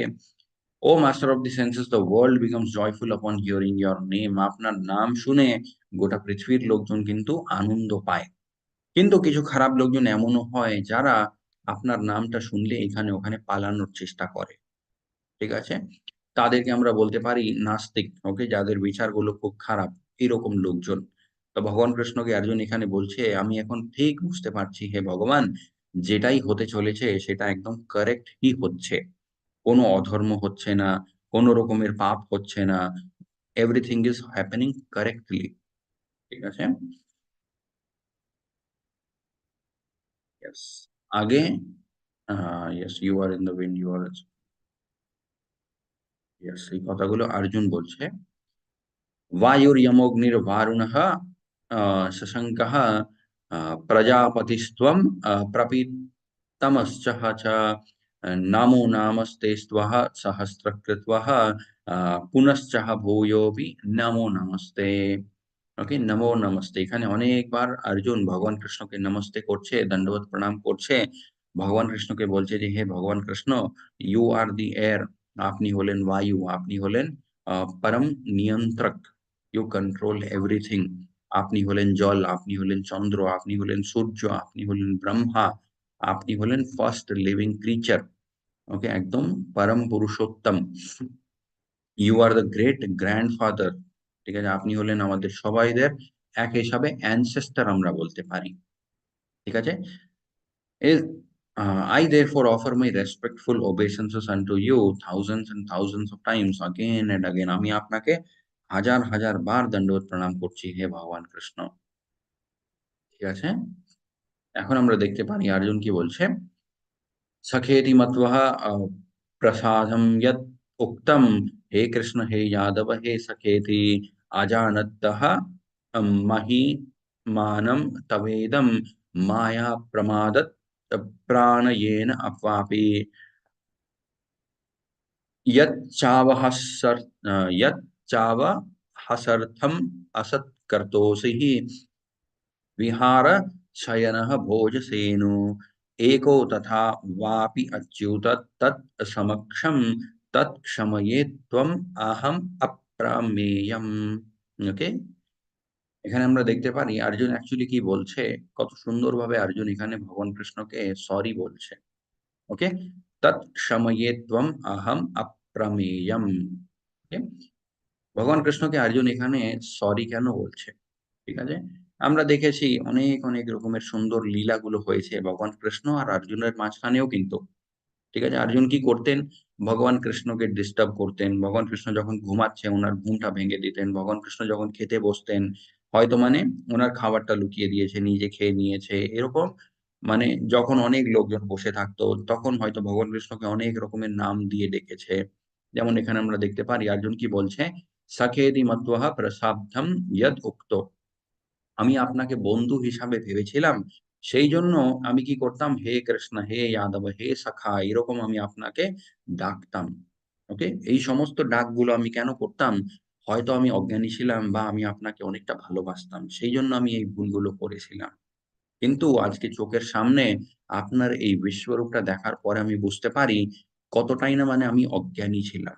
O master of the senses, the world becomes joyful upon hearing your name. আপনার নাম শুনে গোটা পৃথিবীর লোকজন কিন্তু আনন্দ পায়। কিন্তু কিছু খারাপ লোকজন এমনও হয় যারা আপনার নামটা শুনলে এখানে ওখানে পালানোর চেষ্টা করে। ঠিক আছে? তাদেরকে আমরা বলতে পারি নাস্তিক। ওকে? যাদের বিচারগুলো খুব খারাপ, এরকম লোকজন। তো ভগবান কৃষ্ণকে অর্জুন এখানে বলছে, আমি এখন ঠিক বুঝতে পারছি হে ভগবান, যেটাই হতে চলেছে সেটা একদম কারেক্টই হচ্ছে। কোনো অধর্ম হচ্ছে না, কোনো রকমের পাপ হচ্ছে না। Everything is happening correctly. ঠিক আছে? ইয়েস। আগে yes, you are in the wind, you are, yes, এই কথাগুলো অর্জুন বলছে। वायुर्यमोऽग्निर्वारुणः शशङ्कः प्रजापतिस्त्वं प्रपीतमश्च च नमो नमस्तेस्त्वः सहस्रकृत्वः पुनश्च भूयोऽपि नमो नमस्ते। ওকে, নমো নমস্তে। এখানে অনেকবার অর্জুন ভগবান কৃষ্ণকে নমস্তে করছে, দণ্ডবত প্রণাম করছে। ভগবান কৃষ্ণকে বলছে যে, হে ভগবান Krishna, you are the air. আপনি হলেন বায়ু, আপনি হলেন পরম নিয়ন্ত্রক। You control everything. আপনি হলেন জল, আপনি হলেন চন্দ্র, আপনি হলেন সূর্য, আপনি হলেন ব্রহ্মা, আপনি হলেন ফার্স্ট লিভিং ক্রিচার। ওকে, একদম পরম পুরুষোত্তম। You are the great grandfather. ঠিক আছে? আপনি হলেন আমাদের সবাইদের এক হিসাবে অ্যানসেস্টর আমরা বলতে পারি। ঠিক আছে? I therefore offer my respectful obeisances unto you thousands and thousands of times again and again. আমি আপনাকে হাজার, হাজার বার দণ্ডবত প্রণাম করছি হে ভগবান কৃষ্ণ। ঠিক আছে? এখন আমরা দেখতে পারি অর্জুন কি বলছে? सखेति मत्वः प्रसादं यत् उक्तं, हे कृष्ण हे यादव हे सखेति अजानतः महिमानं तवेदं मायाप्रमादत् प्राणयेन अप्यापि यच्चावहसर्थम् असत्कर्तोषि विहारशयनः भोजसेनो एको तथा वापि अच्युत तत् समक्षं तत् क्षमये त्वम् अहम् अप्रमेयम्। ওকে? এখানে আমরা দেখতে পারি অর্জুন অ্যাকচুয়ালি কি বলছে, কত সুন্দরভাবে অর্জুন এখানে ভগবান কৃষ্ণকে সরি বলছে। ওকে? তৎ ক্ষময়ে ত্বম অহম অপ্রমেয়ম। ওকে? ভগবান কৃষ্ণকে অর্জুন এখানে সরি কেন বলছে? ঠিক আছে? আমরা দেখেছি অনেক, অনেক রকমের সুন্দর লীলাগুলো হয়েছে ভগবান কৃষ্ণ আর অর্জুনের মাঝখানেও কিন্তু। ঠিক আছে? অর্জুন কি করতেন? ভগবান কৃষ্ণকে ডিস্টার্ব করতেন। ভগবান কৃষ্ণ যখন ঘুমাচ্ছে উনার ঘুমটা ভেঙে দিতেন। ভগবান কৃষ্ণ যখন খেতে বসতেন, হয়তো মানে উনার খাবারটা লুকিয়ে দিয়েছে, নিজে খেয়ে নিয়েছে। এরকম মানে যখন অনেক লোকজন বসে থাকতো, তখন হয়তো ভগবান কৃষ্ণকে অনেক রকমের নাম দিয়ে ডেকেছে। যেমন এখানে আমরা দেখতে পারি অর্জুন কি বলছে? "সখেতি মত্বঃ প্রসাদম যদ উক্ত।" আমি আপনাকে বন্ধু হিসাবে ভেবেছিলাম। সেইজন্য আমি কি করতাম? হে কৃষ্ণ, হে যাদব, হে সখা, এরকম আমি আপনাকে ডাকতাম। ওকে? এই সমস্ত ডাকগুলো আমি কেন করতাম? হয়তো আমি অজ্ঞানী ছিলাম বা আমি আপনাকে অনেকটা ভালোবাসতাম। সেইজন্য আমি এই ভুলগুলো করেছিলাম। কিন্তু আজকে চোখের সামনে আপনার এই বিশ্বরূপটা দেখার পরে আমি বুঝতে পারি কতটাই না মানে আমি অজ্ঞানী ছিলাম।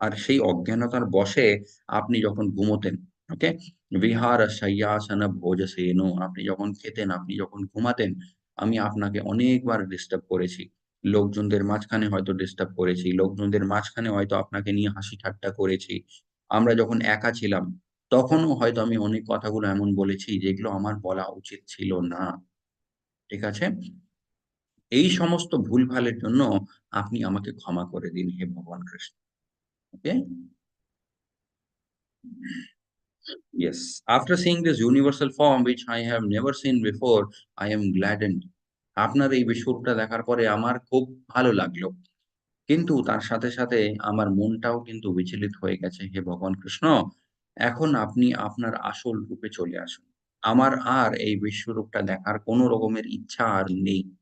আর সেই অজ্ঞানতার বশে আপনি যখন ঘুমোতেন, ওকে? বিহার শয্যাসন ভোজসেনো, আপনি যখন খেতেন, আপনি যখন ঘুমাতেন, আমি আপনাকে অনেকবার ডিস্টার্ব করেছি। লোকজনদের মাঝখানে হয়তো ডিস্টার্ব করেছি। লোকজনদের মাঝখানে হয়তো আপনাকে নিয়ে হাসি ঠাট্টা করেছি। আমরা যখন একা ছিলাম, তখনও হয়তো আমি অনেক কথাগুলো এমন বলেছি যেগুলো আমার বলা উচিত ছিল না। ঠিক আছে? এই সমস্ত ভুলভালের জন্য আপনি আমাকে ক্ষমা করে দিন হে ভগবান কৃষ্ণ। ওকে? Yes. After seeing this universal form which I have never seen before, I am gladdened. আপনার এই বিশ্বরূপটা দেখার পরে আমার খুব ভালো লাগলো। কিন্তু তার সাথে, সাথে আমার মনটাও কিন্তু বিচলিত হয়ে গেছে। হে ভগবান কৃষ্ণ, এখন আপনি আপনার আসল রূপে চলে আসুন। আমার আর এই বিশ্বরূপটা দেখার কোন রকমের ইচ্ছা আর নেই।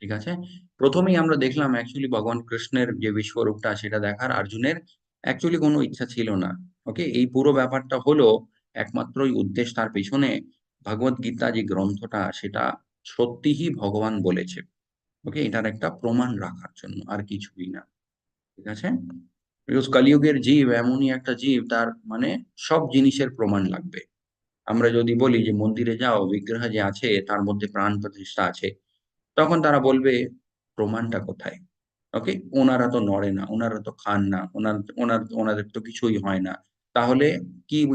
ঠিক আছে? ১ম এই আমরা দেখলাম অ্যাকচুয়ালি ভগবান কৃষ্ণের যে বিশ্বরূপটা সেটা দেখার অর্জুনের অ্যাকচুয়ালি কোনো ইচ্ছা ছিল না। ওকে? এই পুরো ব্যাপারটা হলো একমাত্রই উদ্দেশ্য তার পেছনে ভগবদ্গীতা যে গ্রন্থটা সেটা সত্যিই ভগবান বলেছে। ওকে? এটার একটা প্রমাণ রাখার জন্য আর কিছুই না। ঠিক আছে? বিকজ কলিযুগের জীব এমনই একটা জীব তার মানে সব জিনিসের প্রমাণ লাগবে। আমরা যদি বলি যে মন্দিরে যাও বিগ্রহ যে আছে তার মধ্যে প্রাণ প্রতিষ্ঠা আছে। তখন তারা বলবে, "প্রমাণটা কোথায়?" ওকে? "উনারা তো নড়ে না, উনারা তো খান না, ওনাদের তো কিছুই হয় না। তাহলে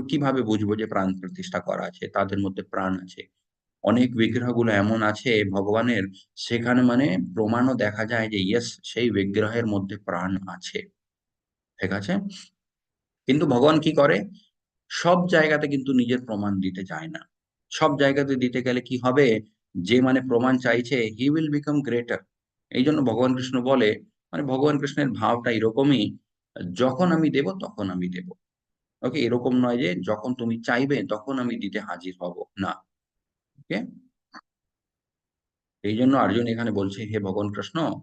কিভাবে বুঝবো যে প্রাণ প্রতিষ্ঠা করা আছে? তাদের মধ্যে প্রাণ আছে।" অনেক বিগ্রহগুলো এমন আছে ভগবানের, সেখানে মানে প্রমাণও দেখা যায় যে ইয়েস সেই বিগ্রহের মধ্যে প্রাণ আছে। ঠিক আছে? কিন্তু ভগবান কি করে? সব জায়গাতে কিন্তু নিজের প্রমাণ দিতে চায় না। সব জায়গাতে দিতে গেলে কি হবে? যে মানে প্রমাণ চাইছে he will become greater. এইজন্য ভগবান কৃষ্ণ বলে মানে ভগবান কৃষ্ণের ভাবটা এরকমই, যখন আমি দেব তখন আমি দেব। ওকে? এরকম নয় যে যখন তুমি চাইবে তখন আমি দিতে হাজির হব। না। ওকে? এইজন্য অর্জুন এখানে বলছে, "হে ভগবান কৃষ্ণ,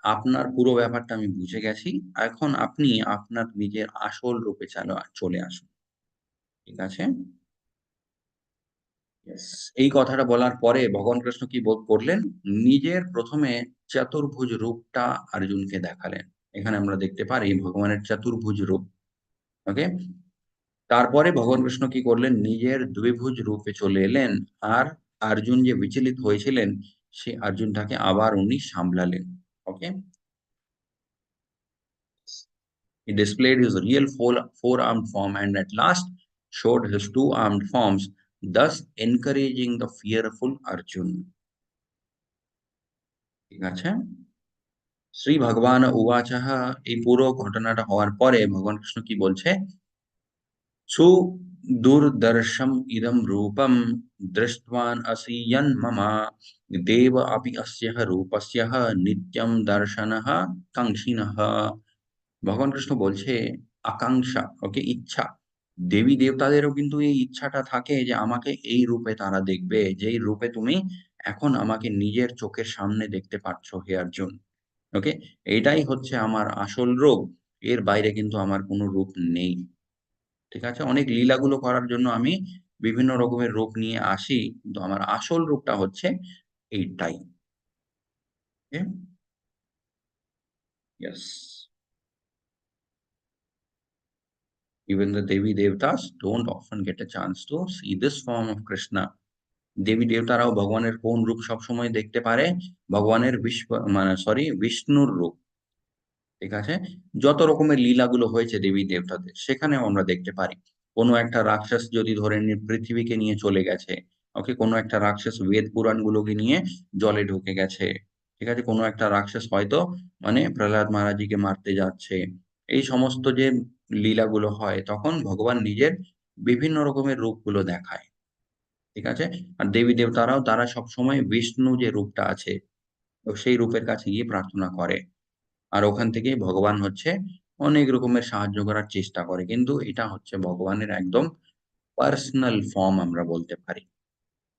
আপনার পুরো ব্যাপারটা আমি বুঝে গেছি। এখন আপনি আপনার নিজের আসল রূপে চলে আসুন।" ঠিক আছে? ইয়েস। এই কথাটা বলার পরে ভগবান কৃষ্ণ কি করলেন? নিজের ১ম এ চতুর্ভুজ রূপটা অর্জুনকে দেখালেন। এখানে আমরা দেখতে পারি ভগবানের চতুর্ভুজ রূপ। ওকে? তারপরে ভগবান কৃষ্ণ কি করলেন? নিজের দ্বিভুজ রূপে চলে এলেন। আর অর্জুন যে বিচলিত হয়েছিলেন, সেই অর্জুনটাকে আবার উনি সামলালেন। ওকে? He displayed his real four-armed form and at last showed his two-armed forms, thus encouraging the fearful Arjun. ঠিক আছে? শ্রী ভগবান উবাচঃ, এই পুরো ঘটনাটা হওয়ার পরে ভগবান কৃষ্ণ কি বলছে? সুদুর্দর্শম ইদম রূপম দৃষ্টবান আসি মম দেব আপি অস্যঃ রূপস্যঃ নিত্যম দর্শনঃ কাঙ্ক্ষিনঃ। ভগবান কৃষ্ণ বলছে আকাঙ্ক্ষা, ওকে? ইচ্ছা। দেবী-দেবতাদেরও কিন্তু এই ইচ্ছাটা থাকে যে আমাকে এই রূপে তারা দেখবে, যেই রূপে তুমি এখন আমাকে নিজের চোখের সামনে দেখতে পাচ্ছ হে অর্জুন। ওকে? এটাই হচ্ছে আমার আসল রূপ। এর বাইরে কিন্তু আমার কোন রূপ নেই। ঠিক আছে? অনেক লীলাগুলো করার জন্য আমি বিভিন্ন রকমের রূপ নিয়ে আসি। কিন্তু আমার আসল রূপটা হচ্ছে এইটাই। ওকে? Yes. Even the Devi Devtas don't often get a chance to see this form of Krishna. দেবী-দেবতারাও ভগবানের কোন রূপ সবসময় দেখতে পারে? ভগবানের মানে সরি বিষ্ণুর রূপ। ঠিক আছে? যত রকমের লীলাগুলো হয়েছে দেবী-দেবতাদের, সেখানেও আমরা দেখতে পারি। কোন একটা রাক্ষস যদি ধরে নিন পৃথিবীকে নিয়ে চলে গেছে। ওকে? কোন একটা রাক্ষস বেদ পুরাণগুলোকে নিয়ে জলে ঢুকে গেছে। ঠিক আছে? কোন একটা রাক্ষস হয়তো মানে প্রহ্লাদ মহারাজজিকে মারতে যাচ্ছে। এই সমস্ত যে লীলাগুলো হয়, তখন ভগবান নিজের বিভিন্ন রকমের রূপগুলো দেখায়। ঠিক আছে? আর দেবী-দেবতারাও তারা সবসময় বিষ্ণু যে রূপটা আছে, তো সেই রূপের কাছে গিয়ে প্রার্থনা করে। আর ওখান থেকেই ভগবান হচ্ছে অনেক রকমের সাহায্য করার চেষ্টা করে। কিন্তু এটা হচ্ছে ভগবানের একদম পার্সোনাল ফর্ম আমরা বলতে পারি।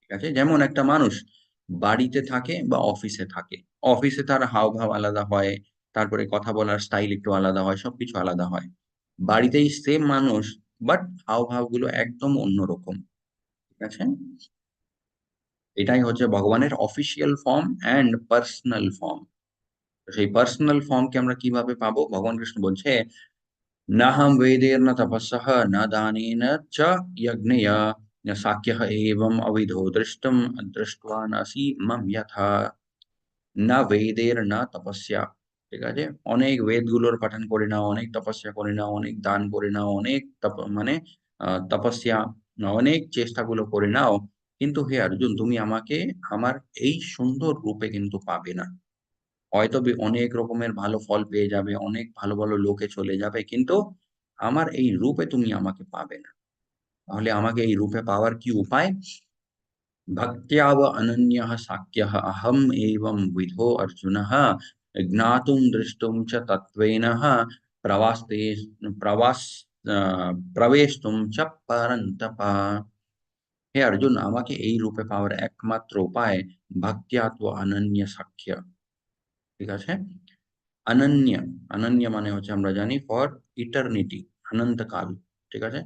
ঠিক আছে? যেমন একটা মানুষ বাড়িতে থাকে বা অফিসে থাকে। অফিসে তার হাবভাব আলাদা হয়, তারপরে কথা বলার স্টাইল একটু আলাদা হয়, সবকিছু আলাদা হয়। বাড়িতেই সেম মানুষ বাট হাবভাবগুলো একদম অন্যরকম। ঠিক আছে? এটাই হচ্ছে ভগবানের official form and personal form. সেই পার্সোনাল ফর্ম কে আমরা কিভাবে পাবো? ভগবান কৃষ্ণ বলছে न हम वेदेर्न तपस्सः न दानेन च यज्ञया न साक्यः एवम् अविधो दृष्टम दृष्टवानसि मम यथा না বেদের না তপস্যা। ঠিক আছে, অনেক বেদগুলোর পাঠন করি না, অনেক তপস্যা করি না, অনেক দান করি না, অনেক মানে তপস্যা, অনেক চেষ্টাগুলো করে নাও, কিন্তু হে অর্জুন তুমি আমাকে আমার এই সুন্দর রূপে কিন্তু পাবে না। হয়তো অনেক রকমের ভালো ফল পেয়ে যাবে, অনেক ভালো ভালো লোকে চলে যাবে, কিন্তু আমার এই রূপে তুমি আমাকে পাবে না। তাহলে আমাকে এই রূপে পাওয়ার কি উপায়? भक्त्या व अनन्यः साक्यः अहम् एवं विधो अर्जुनः ज्ञातुं द्रष्टुं च तत्त्वेनः प्रवास्ते प्रवास प्रवेष्टुं च परन्तप। হে অর্জুন আমাকে এই রূপে পাওয়ার একমাত্র উপায় ভক্তিয়া ত্ব অনন্য সাক্ষ্য। ঠিক আছে, অনন্য, অনন্য মানে হচ্ছে আমরা জানি ফর ইটারনিটি, অনন্তকাল। ঠিক আছে,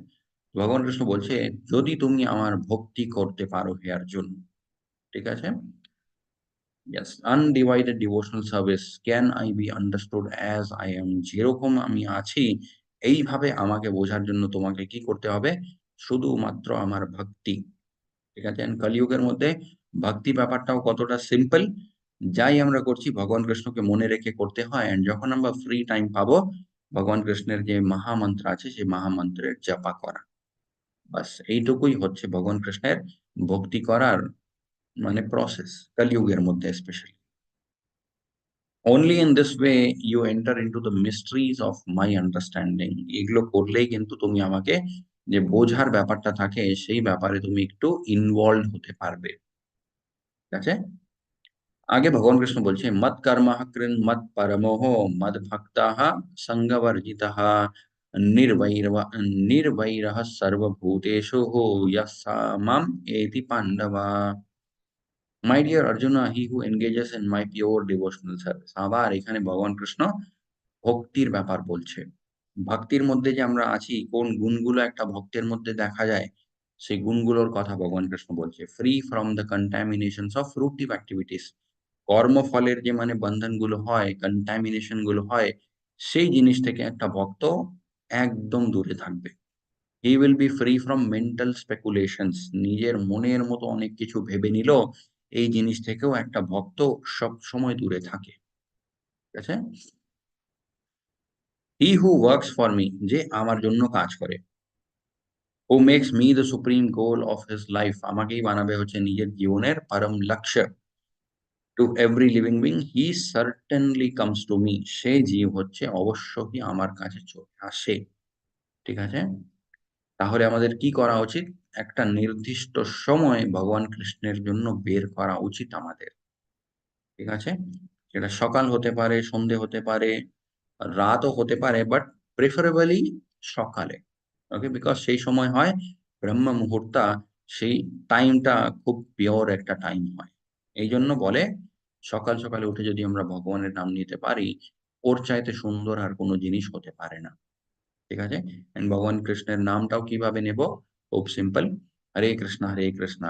ভগবান কৃষ্ণ বলছে যদি তুমি আমার ভক্তি করতে পারো হে অর্জুন, ঠিক আছে, yes, undivided devotional service can I be understood as I am, যেরকম আমি আছি এইভাবে আমাকে বোঝার জন্য তোমাকে কি করতে হবে? শুধুমাত্র আমার ভক্তি। ঠিক আছে, and কলিযুগের মধ্যে ভক্তি ব্যাপারটাও কতটা সিম্পল, যাই আমরা করছি ভগবান কৃষ্ণকে মনে রেখে করতে হয়, and যখন আমরা ফ্রি টাইম পাবো ভগবান কৃষ্ণের যে মহামন্ত্র আছে সেই মহামন্ত্রের জপা করা, বাস এইটুকুই হচ্ছে ভগবান কৃষ্ণের ভক্তি করার মানে প্রসেস, কলিযুগের মধ্যে specially. only in this way you enter into the mysteries of my understanding, এগুলো করলেই কিন্তু তুমি আমাকে যে বোঝার ব্যাপারটা থাকে সেই ব্যাপারে তুমি একটু ইনভলভ হতে পারবে। ঠিক আছে, আগে ভগবান কৃষ্ণ বলছে মত কর্মঃ কৃন মত পরমোহ মদ ভক্তাঃ সঙ্গবর্জিতঃ নির্বৈরব নির্বৈরः সর্বভূতেষু यः स माम एति पांडवा। My dear Arjuna he who engages in my pure devotional service. আবার এখানে ভগবান কৃষ্ণ ভক্তির ব্যাপার বলছে। ভক্তির মধ্যে যে আমরা আছি, কোন গুণগুলো একটা ভক্তের মধ্যে দেখা যায়, সেই গুণগুলোর কথা ভগবান কৃষ্ণ বলছে। Free from the contaminations of fruitive activities, কর্মফলের যে মানে বন্ধনগুলো হয়, কন্টামিনেশন গুলো হয়, সেই জিনিস থেকে একটা ভক্ত একদম দূরে থাকবে। He will be free from mental speculations, নিজের মনের মতো অনেক কিছু ভেবে নিল, এই জিনিস থেকেও একটা ভক্ত সব সময় দূরে থাকে। ঠিক আছে, he who works for me, যে আমার জন্য কাজ করে, who makes me the supreme goal of his life, আমাকেই বানাবে হচ্ছে নিজের জীবনের পরম লক্ষ্য। To every living being he certainly comes to me, সে জীব হচ্ছে অবশ্যই আমার কাছে চলে আসে। ঠিক আছে, তাহলে আমাদের কি করা উচিত? একটা নির্দিষ্ট সময় ভগবান কৃষ্ণের জন্য বের করা উচিত আমাদের। ঠিক আছে, সেটা সকাল হতে পারে, সন্ধে হতে পারে, রাতও হতে পারে, বাট প্রেফারেবলি সকালে। ওকে, বিকজ সেই সময় হয় ব্রহ্ম মুহূর্তা, সেই টাইমটা খুব পিওর একটা টাইম হয়। এই জন্য বলে সকাল সকালে উঠে যদি আমরা ভগবানের নাম নিতে পারি, ওর চাইতে সুন্দর আর কোনো জিনিস হতে পারে না। ঠিক আছে, এন্ড ভগবান কৃষ্ণের নামটাও কিভাবে নেব? খুব সিম্পল, হরে কৃষ্ণ কৃষ্ণ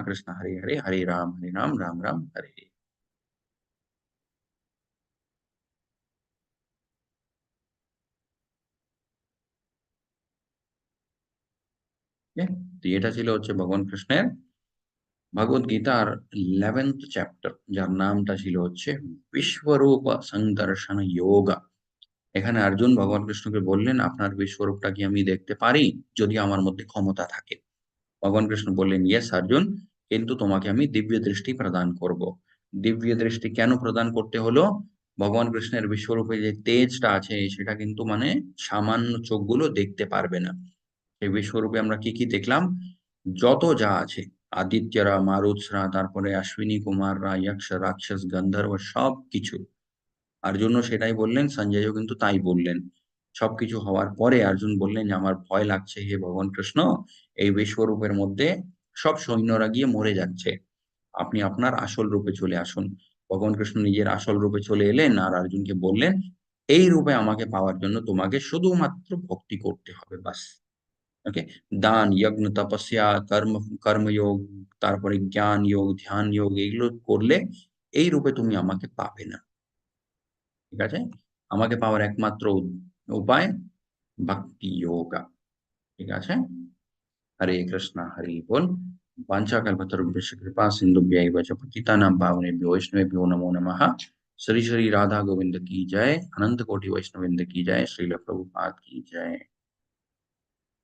কৃষ্ণ হরে হরে, হরে রাম রাম রাম হরে হরে। ওকে? তো এটা ছিল হচ্ছে ভগবান কৃষ্ণের ভগবদ গীতার 11th চ্যাপ্টার, যার নামটা ছিল হচ্ছে বিশ্বরূপ সংদর্শন যোগা। এখানে অর্জুন ভগবান কৃষ্ণকে বললেন আপনার বিশ্বরূপটা কি আমি দেখতে পারি, যদি আমার মধ্যে ক্ষমতা থাকে? ভগবান কৃষ্ণ বললেন ইয়েস অর্জুন, কিন্তু তোমাকে আমি দিব্য দৃষ্টি প্রদান করব। দিব্য দৃষ্টি কেন প্রদান করতে হলো? ভগবান কৃষ্ণের বিশ্বরূপে যে তেজটা আছে সেটা কিন্তু মানে সামান্য চোখগুলো দেখতে পারবে না। সেই বিশ্বরূপে আমরা কি কি দেখলাম? যত যা আছে, আদিত্যরা, মারুতরা, তারপরে অশ্বিনী কুমাররা, যক্ষ রাক্ষস গন্ধর্ব সবকিছু। অর্জুনও সেটাই বললেন, সঞ্জয়ও কিন্তু তাই বললেন। সবকিছু হওয়ার পরে অর্জুন বললেন যে আমার ভয় লাগছে হে ভগবান কৃষ্ণ, এই বিশ্বরূপের মধ্যে সব সৈন্যরা গিয়ে মরে যাচ্ছে, আপনি আপনার আসল রূপে চলে আসুন। ভগবান কৃষ্ণ নিজের আসল রূপে চলে এলেন আর অর্জুনকে বললেন এই রূপে আমাকে পাওয়ার জন্য তোমাকে শুধুমাত্র ভক্তি করতে হবে, বাস। ওকে, দান, যজ্ঞ, তপস্যা, কর্মযোগ, তারপরে জ্ঞান যোগ, ধ্যান যোগ, এগুলো করলে এই রূপে তুমি আমাকে পাবে না। ঠিক আছে, আমাকে পাওয়ার একমাত্র উপায় ভক্তি যোগা। ঠিক আছে? হরে কৃষ্ণ, হরি বল। वाञ्छाकल्पतरुभ्यश्च कृपा सिन्धुभ्यैव च पतितानां पावनेभ्यो वैष्णवेभ्यो नमो नमः। श्री श्री राधा गोविंद की जय। अनंत कोटि वैष्णविंद की जय। श्रील प्रभुपाद की जय।